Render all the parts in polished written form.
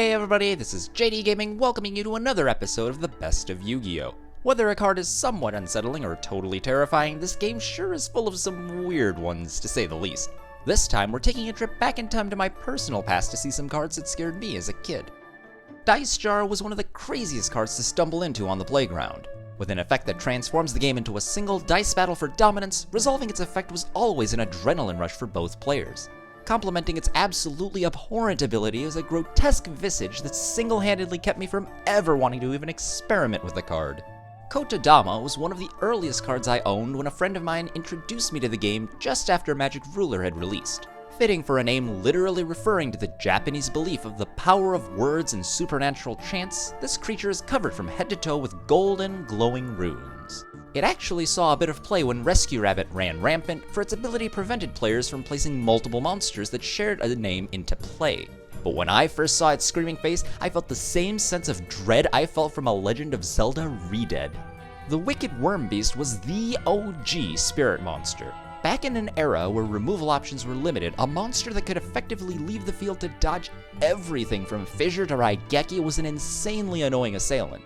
Hey everybody, this is JDGaming welcoming you to another episode of the Best of Yu-Gi-Oh! Whether a card is somewhat unsettling or totally terrifying, this game sure is full of some weird ones, to say the least. This time, we're taking a trip back in time to my personal past to see some cards that scared me as a kid. 𝗖𝗧 was one of the craziest cards to stumble into on the playground. With an effect that transforms the game into a single dice battle for dominance, resolving its effect was always an adrenaline rush for both players. Complementing its absolutely abhorrent ability is a grotesque visage that single-handedly kept me from ever wanting to even experiment with the card. 𝗖𝗓𝗡𝗘𝗧 was one of the earliest cards I owned when a friend of mine introduced me to the game just after Magic Ruler had released. Fitting for a name literally referring to the Japanese belief of the power of words and supernatural chants, this creature is covered from head to toe with golden, glowing runes. It actually saw a bit of play when Rescue Rabbit ran rampant, for its ability prevented players from placing multiple monsters that shared a name into play. But when I first saw its screaming face, I felt the same sense of dread I felt from a Legend of Zelda Redead. The Wicked Worm Beast was the OG spirit monster. Back in an era where removal options were limited, a monster that could effectively leave the field to dodge everything from Fissure to Raigeki was an insanely annoying assailant.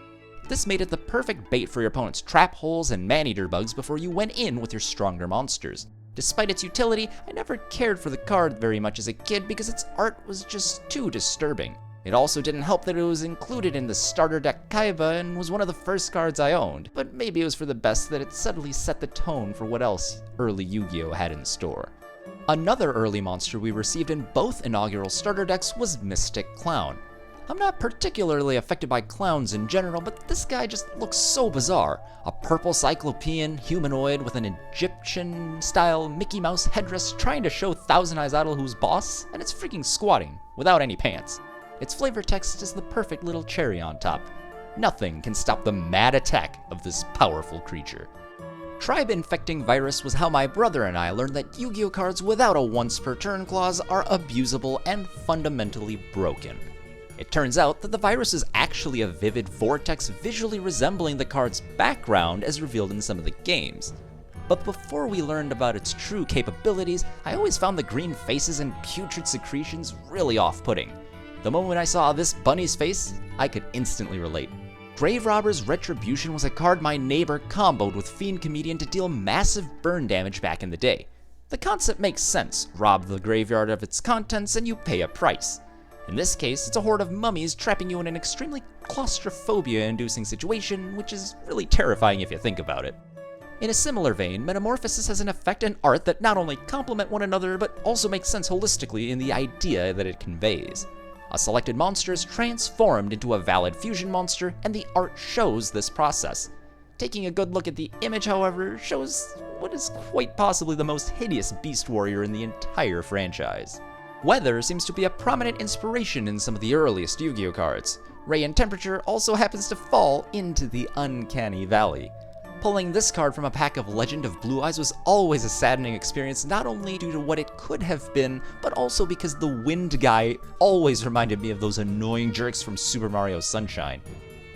This made it the perfect bait for your opponent's trap holes and man-eater bugs before you went in with your stronger monsters. Despite its utility, I never cared for the card very much as a kid because its art was just too disturbing. It also didn't help that it was included in the starter deck 𝗖𝗢𝗡𝗡𝗘 and was one of the first cards I owned, but maybe it was for the best that it subtly set the tone for what else early Yu-Gi-Oh! Had in store. Another early monster we received in both inaugural starter decks was Mystic Clown. I'm not particularly affected by clowns in general, but this guy just looks so bizarre. A purple cyclopean humanoid with an Egyptian-style Mickey Mouse headdress trying to show Thousand Eyes Idol who's boss, and it's freaking squatting, without any pants. Its flavor text is the perfect little cherry on top. Nothing can stop the mad attack of this powerful creature. Tribe Infecting Virus was how my brother and I learned that Yu-Gi-Oh! Cards without a once-per-turn clause are abusable and fundamentally broken. It turns out that the virus is actually a vivid vortex visually resembling the card's background as revealed in some of the games. But before we learned about its true capabilities, I always found the green faces and putrid secretions really off-putting. The moment I saw this bunny's face, I could instantly relate. Grave Robber's Retribution was a card my neighbor comboed with Fiend Comedian to deal massive burn damage back in the day. The concept makes sense: rob the graveyard of its contents and you pay a price. In this case, it's a horde of mummies trapping you in an extremely claustrophobia-inducing situation, which is really terrifying if you think about it. In a similar vein, Metamorphosis has an effect and art that not only complement one another, but also make sense holistically in the idea that it conveys. A selected monster is transformed into a valid fusion monster, and the art shows this process. Taking a good look at the image, however, shows what is quite possibly the most hideous beast warrior in the entire franchise. Weather seems to be a prominent inspiration in some of the earliest Yu-Gi-Oh! Cards. Ray and temperature also happens to fall into the uncanny valley. Pulling this card from a pack of Legend of Blue Eyes was always a saddening experience, not only due to what it could have been, but also because the wind guy always reminded me of those annoying jerks from Super Mario Sunshine.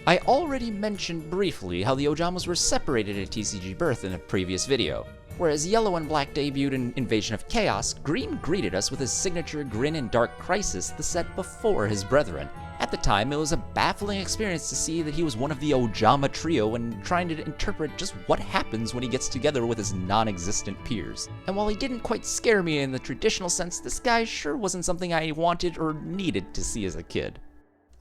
I already mentioned briefly how the Ojamas were separated at TCG Birth in a previous video. Whereas Yellow and Black debuted in Invasion of Chaos, Green greeted us with his signature grin in Dark Crisis the set before his brethren. At the time, it was a baffling experience to see that he was one of the Ojama trio and trying to interpret just what happens when he gets together with his non-existent peers. And while he didn't quite scare me in the traditional sense, this guy sure wasn't something I wanted or needed to see as a kid.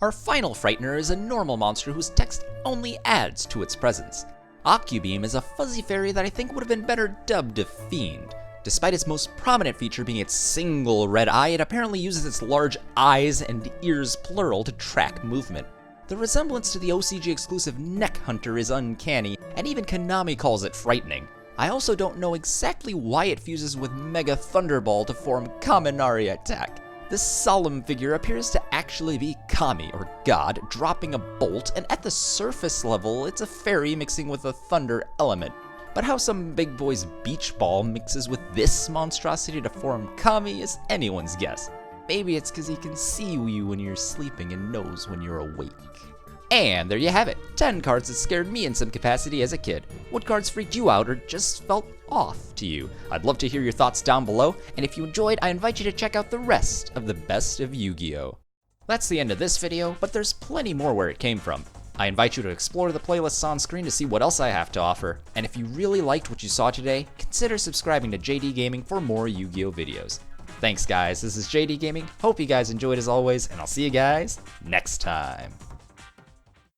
Our final Frightener is a normal monster whose text only adds to its presence. Ocubeam is a fuzzy fairy that I think would have been better dubbed a fiend. Despite its most prominent feature being its single red eye, it apparently uses its large eyes and ears plural to track movement. The resemblance to the OCG exclusive Neck Hunter is uncanny, and even Konami calls it frightening. I also don't know exactly why it fuses with Mega Thunderball to form Kaminari Attack. This solemn figure appears to actually be Kami, or God, dropping a bolt, and at the surface level, it's a fairy mixing with a thunder element. But how some big boy's beach ball mixes with this monstrosity to form Kami is anyone's guess. Maybe it's because he can see you when you're sleeping and knows when you're awake. And there you have it, 10 cards that scared me in some capacity as a kid. What cards freaked you out or just felt off to you? I'd love to hear your thoughts down below, and if you enjoyed, I invite you to check out the rest of the Best of Yu-Gi-Oh! That's the end of this video, but there's plenty more where it came from. I invite you to explore the playlists on screen to see what else I have to offer, and if you really liked what you saw today, consider subscribing to JD Gaming for more Yu-Gi-Oh videos. Thanks guys, this is JD Gaming, hope you guys enjoyed as always, and I'll see you guys next time.